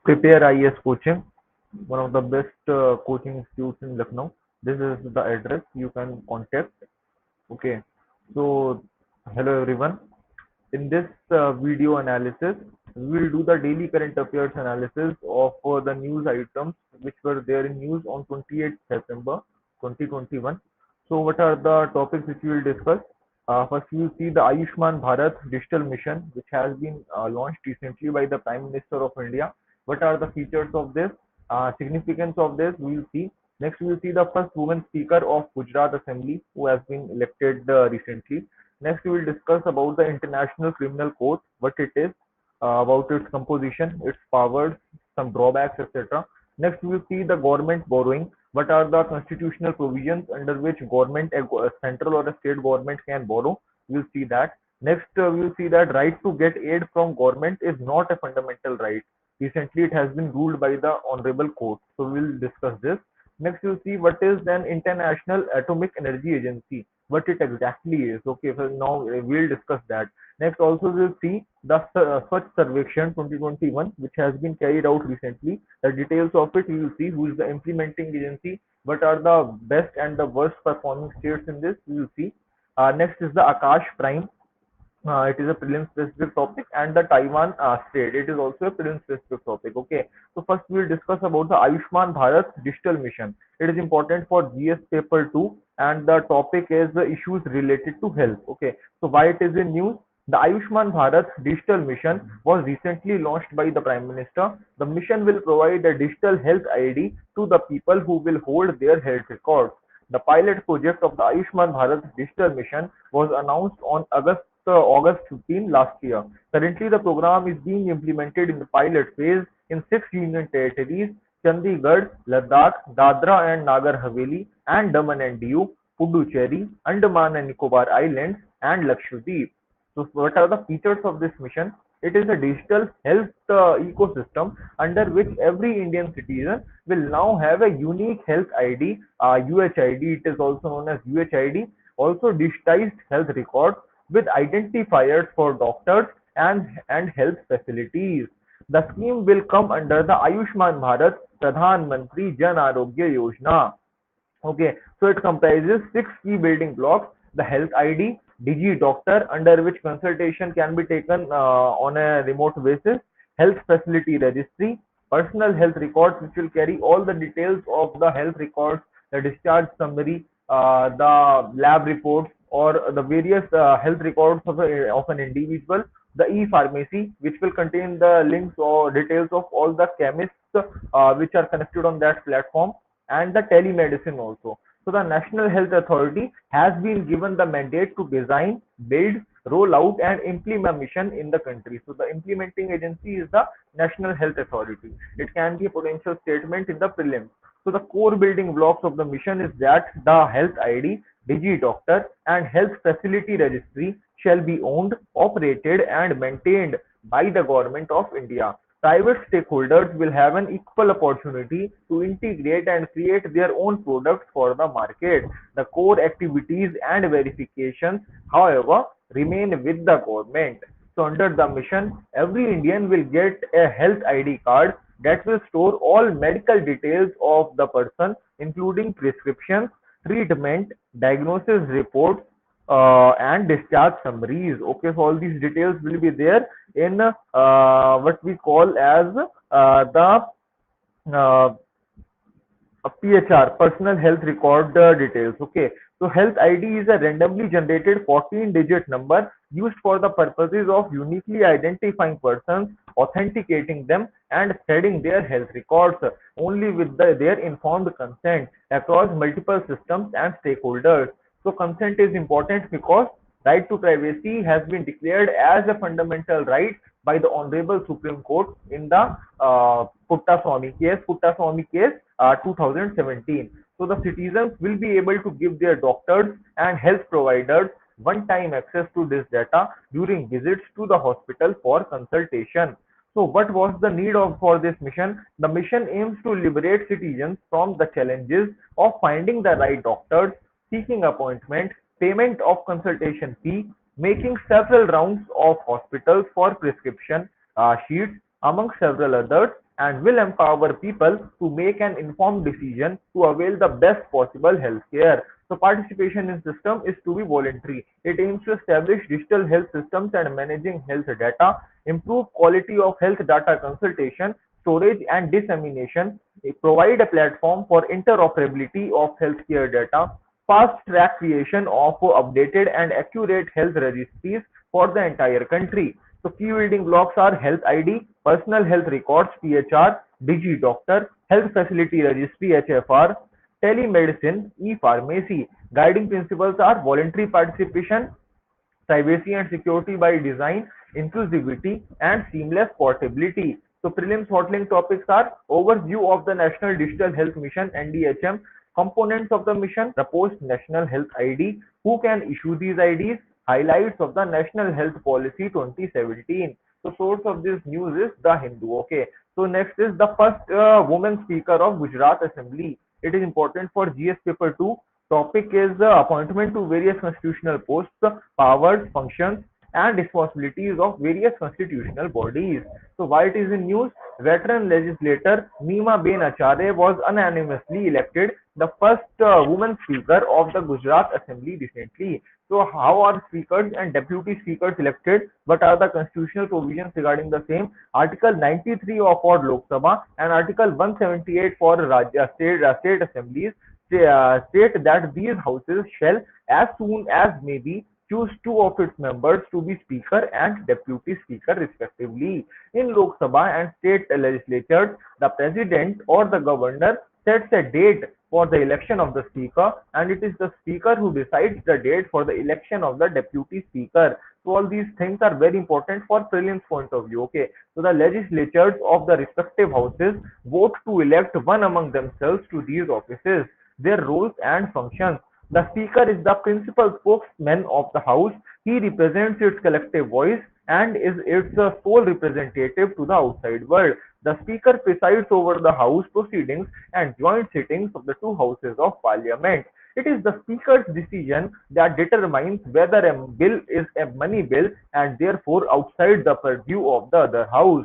Prepare IAS coaching, one of the best coaching institutes in Lucknow. This is the address you can contact. Okay, so hello everyone. In this video analysis, we will do the daily current affairs analysis of the news items which were there in news on 28th September 2021. So, what are the topics which we will discuss? First, we will see the Ayushman Bharat digital mission, which has been launched recently by the Prime Minister of India. What are the features of this? Significance of this, we will see. Next, we will see the first woman speaker of Gujarat Assembly, who has been elected recently. Next, we will discuss about the International Criminal Court, what it is, about its composition, its powers, some drawbacks, etc. Next, we will see the government borrowing. What are the constitutional provisions under which government, a central or a state government can borrow? We will see that. Next, we will see that right to get aid from government is not a fundamental right. Recently, it has been ruled by the Honorable Court. So, we will discuss this. Next, you'll see what is an International Atomic Energy Agency, what it exactly is. Okay, so now we'll discuss that. Next, also we'll see the Swachh Sarvekshan 2021, which has been carried out recently. The details of it we will see. Who is the implementing agency? What are the best and the worst performing states in this? We will see. Next is the Akash Prime. It is a prelim specific topic, and the Taiwan state. It is also a prelim specific topic. Okay. So first we will discuss about the Ayushman Bharat digital mission. It is important for GS paper 2, and the topic is the issues related to health. Okay. So why it is in news? The Ayushman Bharat digital mission was recently launched by the Prime Minister. The mission will provide a digital health ID to the people who will hold their health records. The pilot project of the Ayushman Bharat digital mission was announced on August 15 last year. Currently, the program is being implemented in the pilot phase in 6 union territories: Chandigarh, Ladakh, Dadra and Nagar Haveli, and Daman and Diu, Puducherry, Andaman and Nicobar Islands, and Lakshadweep. So, what are the features of this mission? It is a digital health ecosystem under which every Indian citizen will now have a unique health ID, UHID. It is also known as UHID. Also, digitized health records with identifiers for doctors and health facilities. The scheme will come under the Ayushman Bharat Pradhan Mantri Jan Arogya Yojana. Okay, so it comprises six key building blocks: the health ID, Digi Doctor, under which consultation can be taken on a remote basis, health facility registry, personal health records, which will carry all the details of the health records, the discharge summary, the lab reports, or the various health records of an individual, the e-pharmacy, which will contain the links or details of all the chemists which are connected on that platform, and the telemedicine also. So the National Health Authority has been given the mandate to design, build, roll out and implement mission in the country. So the implementing agency is the National Health Authority. It can be a potential statement in the prelims. So the core building blocks of the mission is that the health ID, Digi Doctor and health facility registry shall be owned, operated and maintained by the Government of India. Private stakeholders will have an equal opportunity to integrate and create their own products for the market. The core activities and verifications, however, remain with the government. So under the mission, every Indian will get a health ID card that will store all medical details of the person, including prescriptions, treatment, diagnosis reports, and discharge summaries. Okay, so all these details will be there in what we call as the uh, PHR, personal health record details. Okay, so health ID is a randomly generated 14-digit number used for the purposes of uniquely identifying persons, authenticating them, and spreading their health records only with their informed consent across multiple systems and stakeholders. So consent is important because right to privacy has been declared as a fundamental right by the Honorable Supreme Court in the Puttaswamy case 2017. So the citizens will be able to give their doctors and health providers one-time access to this data during visits to the hospital for consultation. So what was the need of for this mission? The mission aims to liberate citizens from the challenges of finding the right doctors, seeking appointment, payment of consultation fee, making several rounds of hospitals for prescription sheets, among several others, and will empower people to make an informed decision to avail the best possible health care. So participation in system is to be voluntary. It aims to establish digital health systems and managing health data, improve quality of health data consultation, storage and dissemination, provide a platform for interoperability of healthcare data, fast-track creation of updated and accurate health registries for the entire country. So key building blocks are Health ID, Personal Health Records (PHR), DigiDoctor, Health Facility Registry (HFR), telemedicine, e-pharmacy. Guiding principles are voluntary participation, privacy and security by design, inclusivity, and seamless portability. So prelims hot-link topics are overview of the National Digital Health Mission (NDHM), components of the mission, proposed National Health ID, who can issue these IDs, highlights of the National Health Policy 2017. So source of this news is The Hindu. Okay. So next is the first woman speaker of Gujarat Assembly. It is important for GS paper 2. Topic is appointment to various constitutional posts, powers, functions, and responsibilities of various constitutional bodies. So why it is in news? Veteran legislator Neema Ben Acharya was unanimously elected the first woman speaker of the Gujarat Assembly recently. So how are speakers and deputy speakers elected? What are the constitutional provisions regarding the same? Article 93 of for Lok Sabha and Article 178 for Rajya state assemblies state that these houses shall, as soon as may be, choose two of its members to be Speaker and Deputy Speaker respectively. In Lok Sabha and state legislatures, the President or the Governor sets a date for the election of the Speaker, and it is the Speaker who decides the date for the election of the Deputy Speaker. So all these things are very important for prelims point of view. Okay, so the legislatures of the respective houses vote to elect one among themselves to these offices. Their roles and functions. The Speaker is the principal spokesman of the House. He represents its collective voice and is its sole representative to the outside world. The Speaker presides over the House proceedings and joint sittings of the two houses of Parliament. It is the Speaker's decision that determines whether a bill is a money bill and therefore outside the purview of the other House.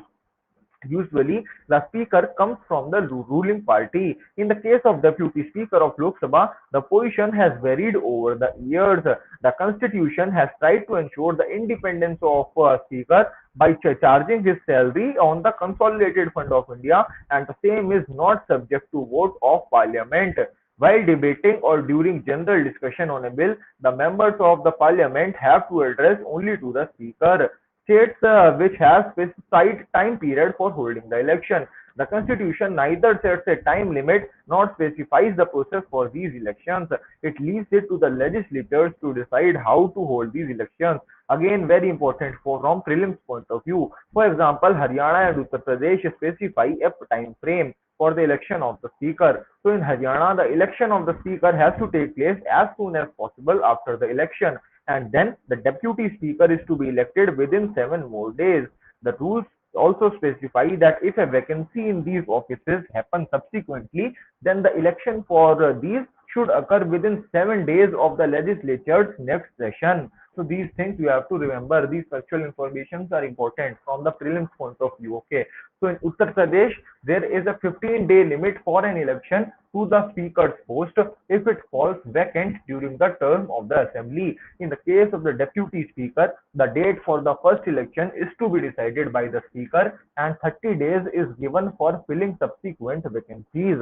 Usually, the speaker comes from the ruling party. In the case of deputy speaker of Lok Sabha, the position has varied over the years. The constitution has tried to ensure the independence of speaker by charging his salary on the consolidated fund of India, and the same is not subject to vote of parliament. While debating or during general discussion on a bill, the members of the parliament have to address only to the speaker. States which have specified time period for holding the election. The constitution neither sets a time limit nor specifies the process for these elections. It leaves it to the legislators to decide how to hold these elections. Again, very important for from prelims point of view. For example, Haryana and Uttar Pradesh specify a time frame for the election of the speaker. So in Haryana, the election of the speaker has to take place as soon as possible after the election, and then the deputy speaker is to be elected within 7 more days. The rules also specify that if a vacancy in these offices happens subsequently, then the election for these should occur within 7 days of the legislature's next session. So these things you have to remember. These factual informations are important from the prelims point of view. Okay. So in Uttar Pradesh, there is a 15-day limit for an election to the speaker's post if it falls vacant during the term of the assembly. In the case of the deputy speaker, the date for the first election is to be decided by the speaker, and 30 days is given for filling subsequent vacancies.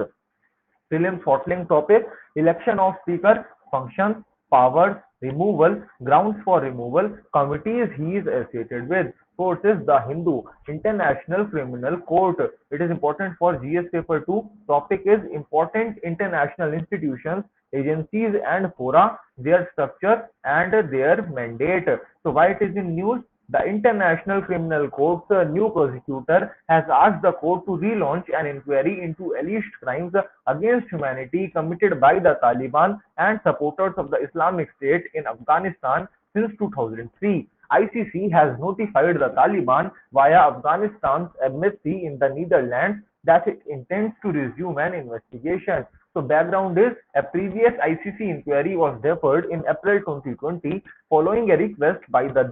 Prelims hot-link topic: election of speaker, functions, powers, removal, grounds for removal, committees he is associated with. Source is The Hindu, International Criminal Court. It is important for GS paper 2. Topic is important international institutions, agencies and fora, their structure and their mandate. So why it is in news? The International Criminal Court's new prosecutor has asked the court to relaunch an inquiry into alleged crimes against humanity committed by the Taliban and supporters of the Islamic State in Afghanistan since 2003. ICC has notified the Taliban via Afghanistan's embassy in the Netherlands that it intends to resume an investigation. So background is a previous ICC inquiry was deferred in April 2020 following a request by the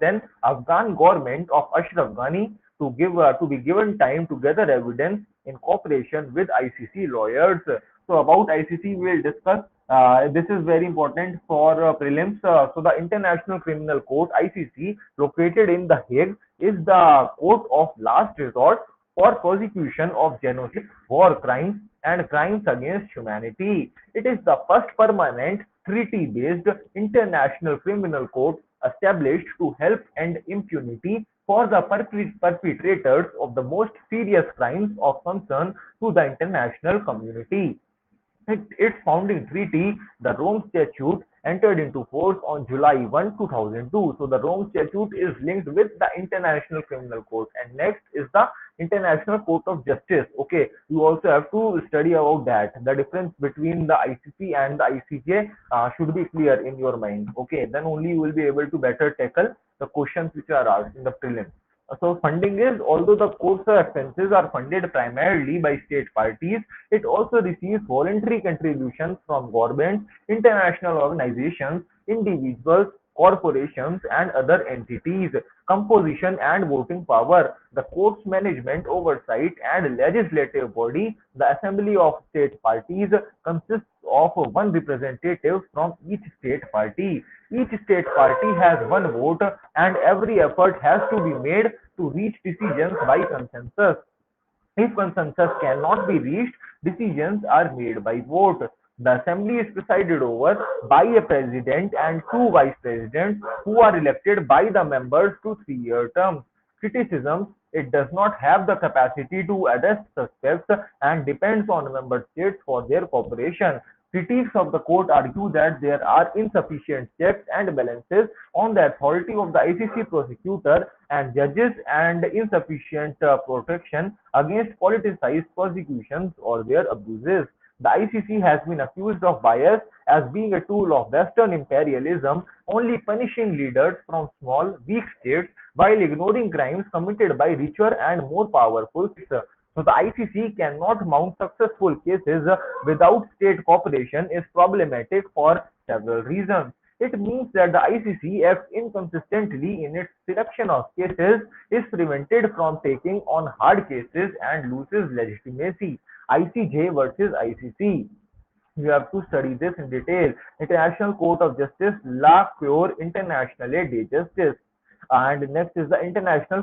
then Afghan government of Ashraf Ghani to be given time to gather evidence in cooperation with ICC lawyers. So about ICC, we will discuss. This is very important for prelims. So the International Criminal Court (ICC), located in The Hague, is the court of last resort for prosecution of genocide, war crimes, and crimes against humanity. It is the first permanent treaty-based international criminal court established to help end impunity for the perpetrators of the most serious crimes of concern to the international community. Its founding treaty, the Rome Statute, entered into force on July 1, 2002. So the Rome Statute is linked with the International Criminal Court. And next is the International Court of Justice. Okay, you also have to study about that. The difference between the ICC and the ICJ should be clear in your mind. Okay, then only you will be able to better tackle the questions which are asked in the prelims. So funding is, although the course expenses are funded primarily by state parties, it also receives voluntary contributions from governments, international organizations, individuals, corporations, and other entities. Composition and voting power. The court's management, oversight, and legislative body, the Assembly of State Parties, consists of one representative from each state party. Each state party has one vote, and every effort has to be made to reach decisions by consensus. If consensus cannot be reached, decisions are made by vote. The assembly is presided over by a president and two vice presidents who are elected by the members to 3-year terms. Criticisms: it does not have the capacity to arrest suspects and depends on member states for their cooperation. Critics of the court argue that there are insufficient checks and balances on the authority of the ICC prosecutor and judges and insufficient protection against politicized prosecutions or their abuses. The ICC has been accused of bias as being a tool of Western imperialism, only punishing leaders from small, weak states while ignoring crimes committed by richer and more powerful states. So the ICC cannot mount successful cases without state cooperation is problematic for several reasons. It means that the ICC acts inconsistently in its selection of cases, is prevented from taking on hard cases, and loses legitimacy. ICJ versus ICC. You have to study this in detail. International Court of Justice, La Cour Internationale de Justice. And next is the International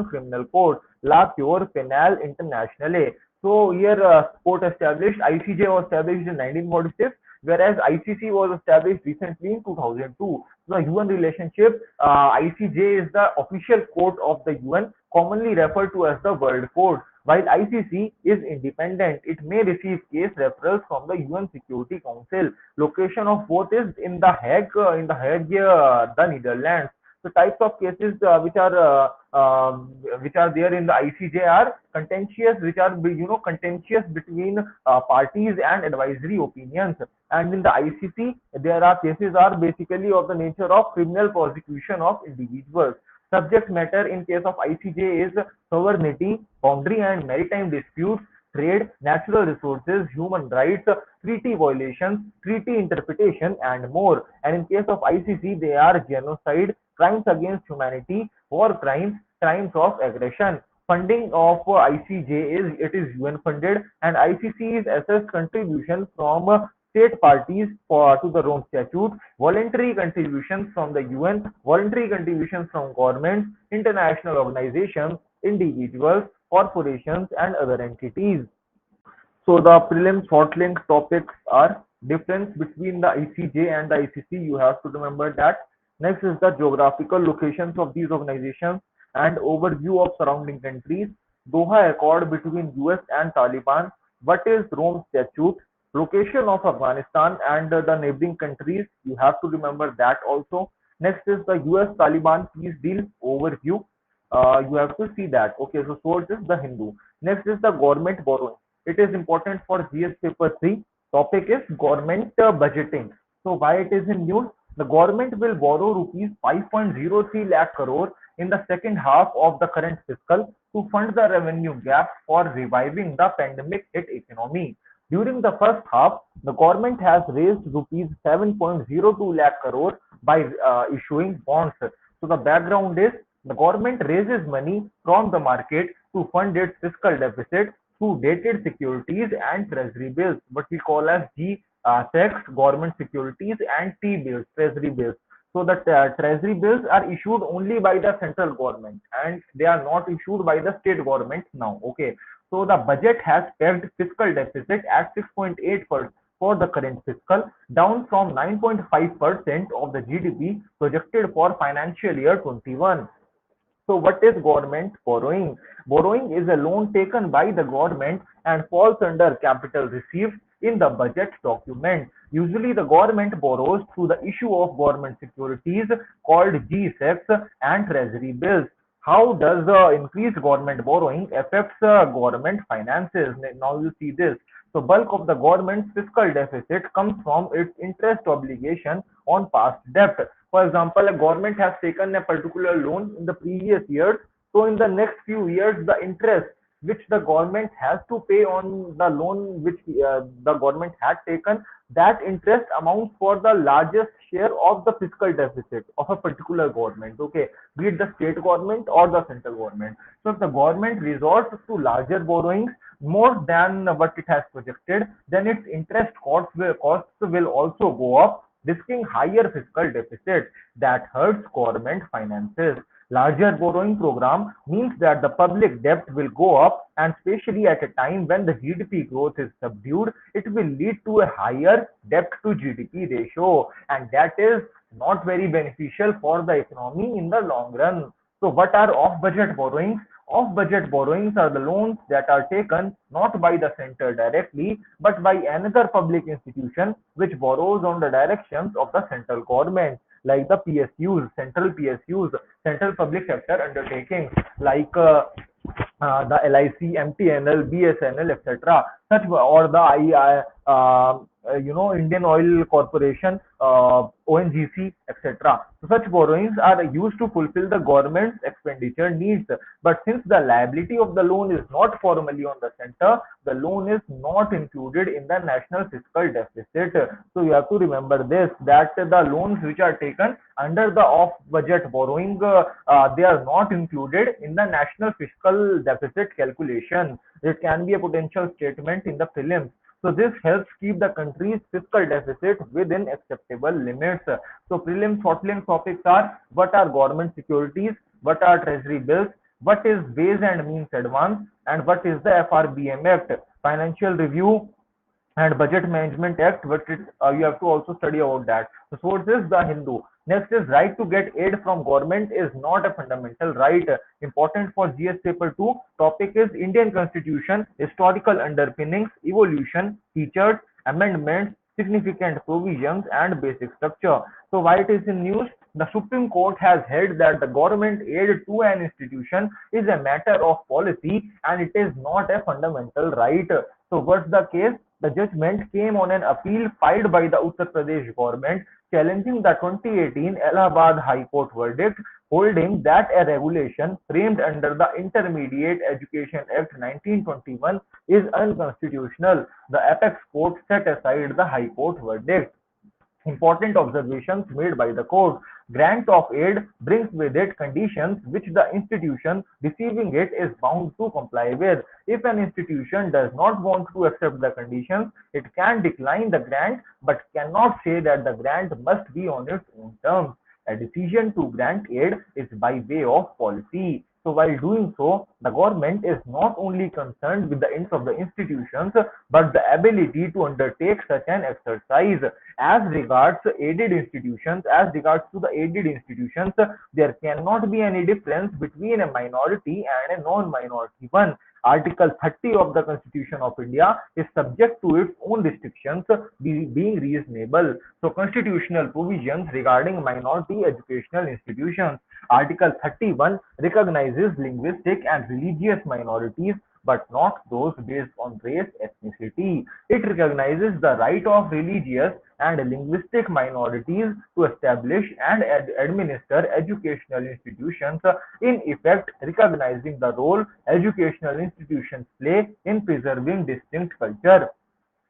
Criminal Court, La Cour Penale Internationale. So here, court established, ICJ was established in 1946, whereas ICC was established recently in 2002. So the UN relationship, ICJ is the official court of the UN, commonly referred to as the World Court. While ICC is independent, it may receive case referrals from the UN Security Council. Location of both is in The Hague, the Netherlands. So types of cases which are there in the ICJ are contentious, which are contentious between parties and advisory opinions. And in the ICC, there are cases are basically of the nature of criminal prosecution of individuals. Subject matter in case of ICJ is sovereignty, boundary and maritime disputes, trade, natural resources, human rights, treaty violations, treaty interpretation, and more. And in case of ICC, they are genocide, crimes against humanity, war crimes, crimes of aggression. Funding of ICJ is UN funded, and ICC is assessed contribution from state parties to the Rome Statute, voluntary contributions from the UN, voluntary contributions from governments, international organizations, individuals, corporations, and other entities. So the prelims hot link topics are difference between the ICJ and the ICC. You have to remember that. Next is the geographical locations of these organizations and overview of surrounding countries. Doha Accord between US and Taliban. What is Rome Statute? Location of Afghanistan and the neighboring countries. You have to remember that also. Next is the US Taliban peace deal overview. You have to see that. Okay, so source is the Hindu. Next is the government borrowing. It is important for GS paper 3. Topic is government budgeting. So why it is in news? The government will borrow rupees 5.03 lakh crore in the second half of the current fiscal to fund the revenue gap for reviving the pandemic hit economy. During the first half, the government has raised rupees 7.02 lakh crore by issuing bonds. So the background is The government raises money from the market to fund its fiscal deficit through dated securities and treasury bills, what we call as G-SECs, government securities, and T-bills, treasury bills. So the treasury bills are issued only by the central government and they are not issued by the state government now. Okay. So the budget has pegged fiscal deficit at 6.8% for the current fiscal, down from 9.5% of the GDP projected for financial year 21. So what is government borrowing? Borrowing is a loan taken by the government and falls under capital received in the budget document. Usually the government borrows through the issue of government securities called G-SECs and treasury bills. How does the increased government borrowing affects government finances? Now you see this. So bulk of the government's fiscal deficit comes from its interest obligation on past debt. For example, a government has taken a particular loan in the previous years. So in the next few years, the interest which the government has to pay on the loan which the government had taken, that interest amounts for the largest share of the fiscal deficit of a particular government. Okay, be it the state government or the central government. So if the government resorts to larger borrowings more than what it has projected, then its interest costs will also go up, risking higher fiscal deficit that hurts government finances. Larger borrowing program means that the public debt will go up, and especially at a time when the GDP growth is subdued, it will lead to a higher debt to GDP ratio, and that is not very beneficial for the economy in the long run. So what are off budget borrowings? Off budget borrowings are the loans that are taken not by the center directly but by another public institution which borrows on the directions of the central government, like the PSUs, central public sector undertakings, like the LIC, MTNL, BSNL, etc. Such or the Indian Oil Corporation, ONGC, etc. So such borrowings are used to fulfill the government's expenditure needs. But since the liability of the loan is not formally on the center, the loan is not included in the national fiscal deficit. So you have to remember this, that the loans which are taken under the off-budget borrowing, they are not included in the national fiscal deficit calculation. It can be a potential statement in the prelims. So this helps keep the country's fiscal deficit within acceptable limits. So prelims hot link topics are: what are government securities, what are treasury bills, what is Ways and Means Advance, and what is the FRBM Act. Financial Review and Budget Management Act, but you have to also study about that. The source is The Hindu. Next is right to get aid from government is not a fundamental right. Important for GS paper 2. Topic is Indian Constitution, historical underpinnings, evolution, features, amendments, significant provisions, and basic structure. So why it is in news? The Supreme Court has held that the government aid to an institution is a matter of policy and it is not a fundamental right. So what's the case? The judgment came on an appeal filed by the Uttar Pradesh government challenging the 2018 Allahabad High Court verdict, holding that a regulation framed under the Intermediate Education Act 1921 is unconstitutional. The apex court set aside the High Court verdict. Important observations made by the court. Grant of aid brings with it conditions which the institution receiving it is bound to comply with. If an institution does not want to accept the conditions, it can decline the grant but cannot say that the grant must be on its own terms. A decision to grant aid is by way of policy. So while doing so, the government is not only concerned with the interests of the institutions, but the ability to undertake such an exercise. As regards to the aided institutions, there cannot be any difference between a minority and a non-minority one. Article 30 of the Constitution of India is subject to its own restrictions being reasonable. So constitutional provisions regarding minority educational institutions. Article 31 recognizes linguistic and religious minorities but not those based on race, ethnicity. It recognizes the right of religious and linguistic minorities to establish and administer educational institutions, in effect recognizing the role educational institutions play in preserving distinct culture.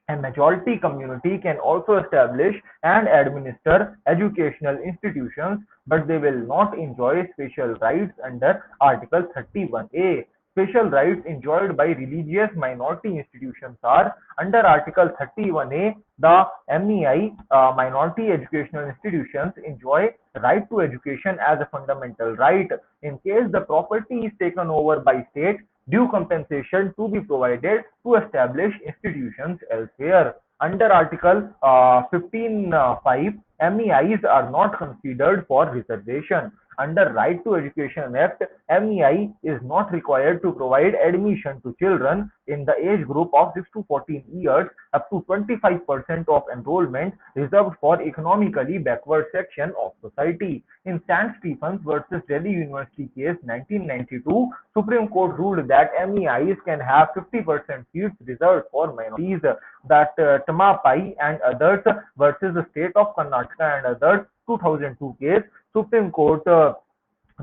A majority community can also establish and administer educational institutions, but they will not enjoy special rights under Article 31A. Special rights enjoyed by religious minority institutions are under Article 31A. The MEI minority educational institutions enjoy right to education as a fundamental right. In case the property is taken over by state, due compensation to be provided to establish institutions elsewhere. Under Article 15(5), MEIs are not considered for reservation. Under Right to Education Act, MEI is not required to provide admission to children in the age group of 6 to 14 years up to 25% of enrollment reserved for economically backward section of society. In St. Stephens versus Delhi University case 1992, Supreme Court ruled that MEIs can have 50% seats reserved for minorities. That Tamapai and others versus the state of Karnataka and others 2002 case, Supreme Court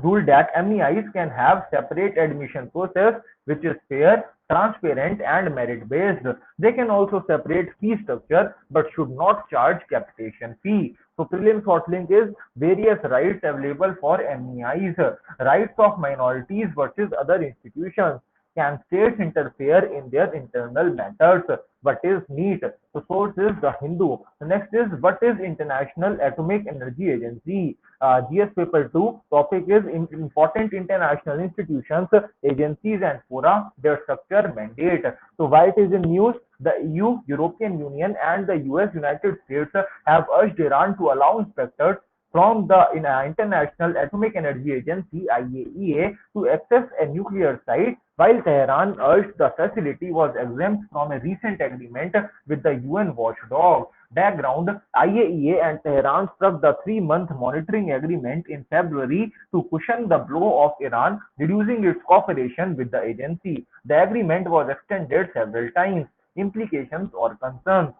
ruled that MEIs can have separate admission process which is fair, transparent and merit-based. They can also separate fee structure but should not charge capitation fee. So prelims hot link is various rights available for MEIs. Rights of minorities versus other institutions. Can states interfere in their internal matters? What is NEET? The source is The Hindu. The next is what is International Atomic Energy Agency? GS paper 2 topic is important international institutions, agencies and fora, their structure, mandate. So why it is in news? The EU, European Union and the US United States have urged Iran to allow inspectors from the International Atomic Energy Agency (IAEA) to access a nuclear site, while Tehran urged the facility was exempt from a recent agreement with the UN watchdog. Background: IAEA and Tehran struck the 3-month monitoring agreement in February to cushion the blow of Iran reducing its cooperation with the agency. The agreement was extended several times. Implications or concerns: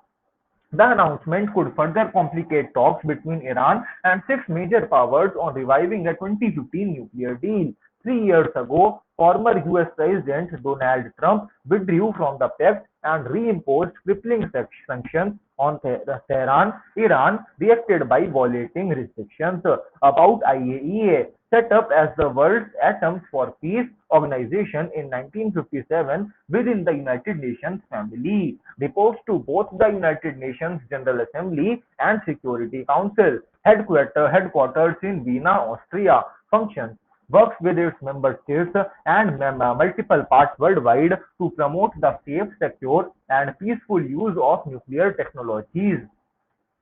the announcement could further complicate talks between Iran and six major powers on reviving a 2015 nuclear deal. 3 years ago, former US President Donald Trump withdrew from the pact and reimposed crippling sanctions on Tehran. Iran reacted by violating restrictions. About IAEA, set up as the world's Atoms for Peace organization in 1957 within the United Nations family, reports to both the United Nations General Assembly and Security Council, headquarters in Vienna, Austria, functions, works with its member states and multiple parts worldwide to promote the safe, secure, and peaceful use of nuclear technologies,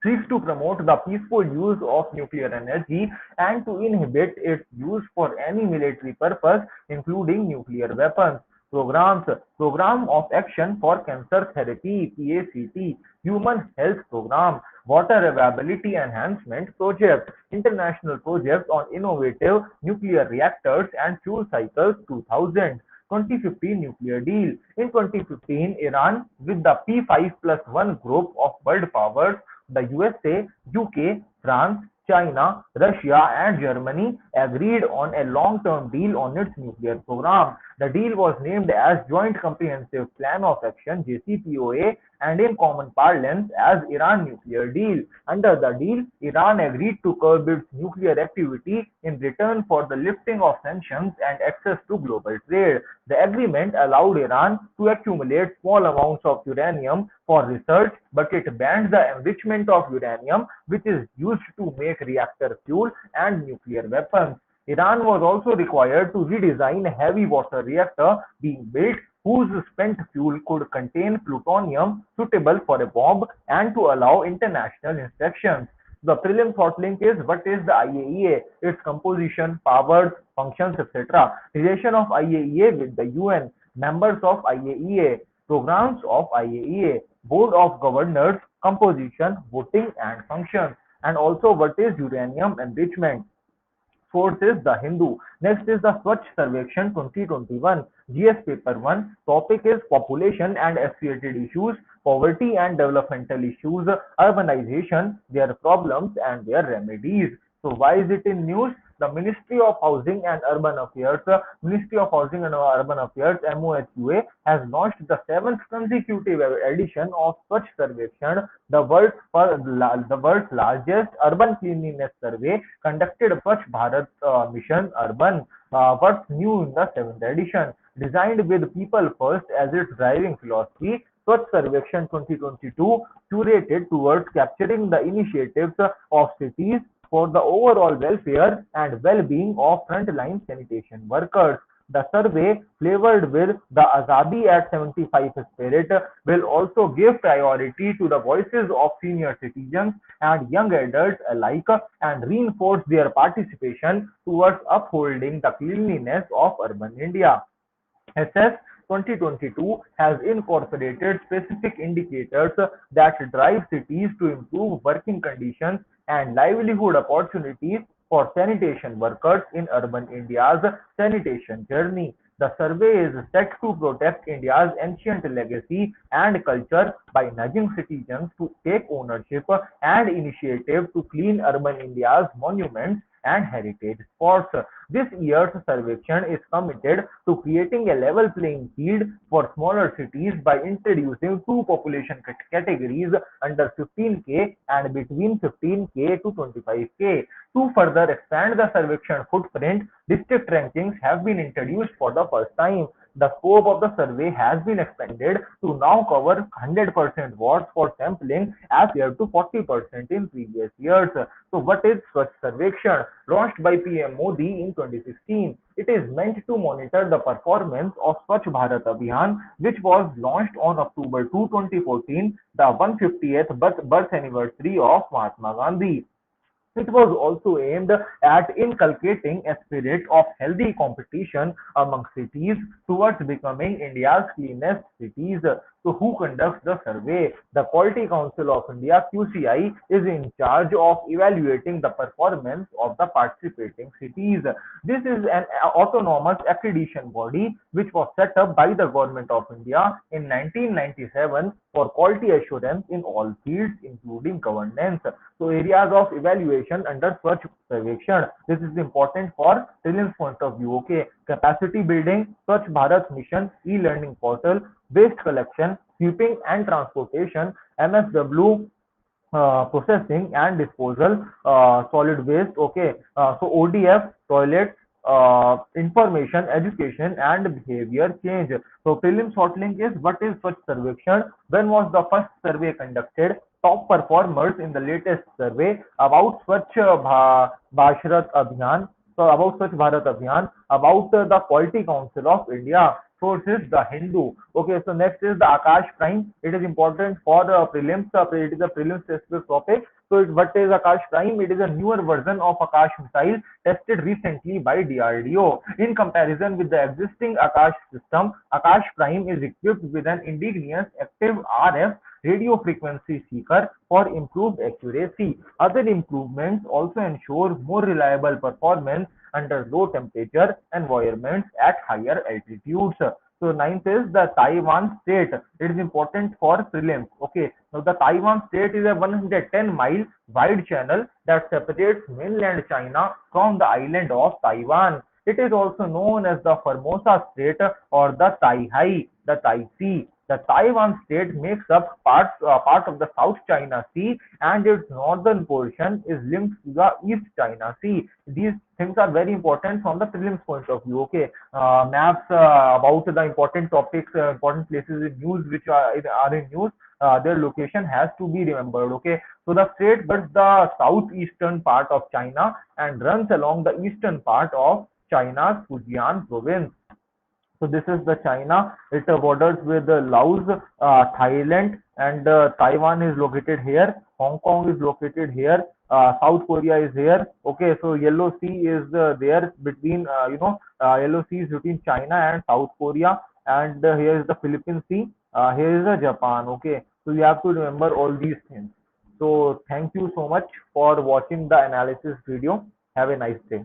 seeks to promote the peaceful use of nuclear energy and to inhibit its use for any military purpose, including nuclear weapons. Programs: Program of Action for Cancer Therapy (PACT), Human Health Program, Water Availability Enhancement Project, International Project on Innovative Nuclear Reactors and Fuel Cycles 2000. 2015 nuclear deal. In 2015, Iran, with the P5+1 group of world powers, the USA, UK, France, China, Russia, and Germany, agreed on a long-term deal on its nuclear program. The deal was named as Joint Comprehensive Plan of Action (JCPOA) and in common parlance as Iran Nuclear Deal. Under the deal, Iran agreed to curb its nuclear activity in return for the lifting of sanctions and access to global trade. The agreement allowed Iran to accumulate small amounts of uranium for research, but it banned the enrichment of uranium, which is used to make reactor fuel and nuclear weapons. Iran was also required to redesign a heavy water reactor being built whose spent fuel could contain plutonium suitable for a bomb and to allow international inspections. The prelim thought link is what is the IAEA, its composition, powers, functions, etc. Relation of IAEA with the UN, members of IAEA, programs of IAEA, board of governors, composition, voting and functions, and also what is uranium enrichment. Fourth is The Hindu. Next is the Swachh Sarvekshan 2021. GS paper 1. Topic is population and associated issues, poverty and developmental issues, urbanization, their problems and their remedies. So why is it in news? the Ministry of Housing and Urban Affairs, Ministry of Housing and Urban Affairs (MOHUA) has launched the seventh consecutive edition of Swachh Sarvekshan, the world's largest urban cleanliness survey conducted Swachh Bharat Mission Urban. What's new in the seventh edition? Designed with people first as its driving philosophy, Swachh Sarvekshan 2022 curated towards capturing the initiatives of cities for the overall welfare and well-being of frontline sanitation workers. The survey, flavored with the Azadi at 75 spirit, will also give priority to the voices of senior citizens and young adults alike and reinforce their participation towards upholding the cleanliness of urban India. SS 2022 has incorporated specific indicators that drive cities to improve working conditions and livelihood opportunities for sanitation workers in urban India's sanitation journey. The survey is set to protect India's ancient legacy and culture by nudging citizens to take ownership and initiative to clean urban India's monuments and heritage spots. This year's survection is committed to creating a level playing field for smaller cities by introducing two population categories under 15K and between 15K to 25K. To further expand the survection footprint, district rankings have been introduced for the first time. The scope of the survey has been expanded to now cover 100% wards for sampling as compared to 40% in previous years. So what is Swachh Sarvekshan? Launched by PM Modi in 2016. It is meant to monitor the performance of Swachh Bharat Abhiyan, which was launched on October 2, 2014, the 150th birth anniversary of Mahatma Gandhi. It was also aimed at inculcating a spirit of healthy competition among cities towards becoming India's cleanest cities. So, who conducts the survey? The Quality Council of India (QCI) is in charge of evaluating the performance of the participating cities. This is an autonomous accreditation body which was set up by the Government of India in 1997 for quality assurance in all fields, including governance. So areas of evaluation under Swachh Sarvekshan. This is important for prelims point of view. Okay, capacity building, Swachh Bharat Mission, e-learning portal, waste collection, sweeping and transportation, MSW processing and disposal, solid waste. Okay, so ODF, toilet, information, education, and behavior change. So prelims hot link is what is Swachh Sarvekshan? When was the first survey conducted? Top performers in the latest survey about Bharat Abhiyan. So about Swachh Bharat Abhiyan, about the Quality Council of India. Source is The Hindu. Okay, so next is the Akash Prime. It is important for prelims. It is a prelims specific topic. So what is Akash Prime? It is a newer version of Akash missile tested recently by DRDO. In comparison with the existing Akash system, Akash Prime is equipped with an indigenous active RF radio frequency seeker for improved accuracy. Other improvements also ensure more reliable performance under low temperature environments at higher altitudes. So ninth is the Taiwan state. It is important for prelims. Okay. Now the Taiwan state is a 110-mile wide channel that separates mainland China from the island of Taiwan. It is also known as the Formosa Strait or the Tai the Tai Sea. The Taiwan state makes up part of the South China Sea and its northern portion is linked to the East China Sea. These things are very important from the prelims point of view. Okay, maps about the important topics, important places in news which are in news. Their location has to be remembered. Okay, so the state borders the southeastern part of China and runs along the eastern part of China's Fujian province. So this is the China. It borders with Laos, Thailand, and Taiwan is located here. Hong Kong is located here. South Korea is here. Okay, so Yellow Sea is there between Yellow Sea is between China and South Korea, and here is the Philippine Sea. Here is Japan. Okay, so you have to remember all these things. So thank you so much for watching the analysis video. Have a nice day.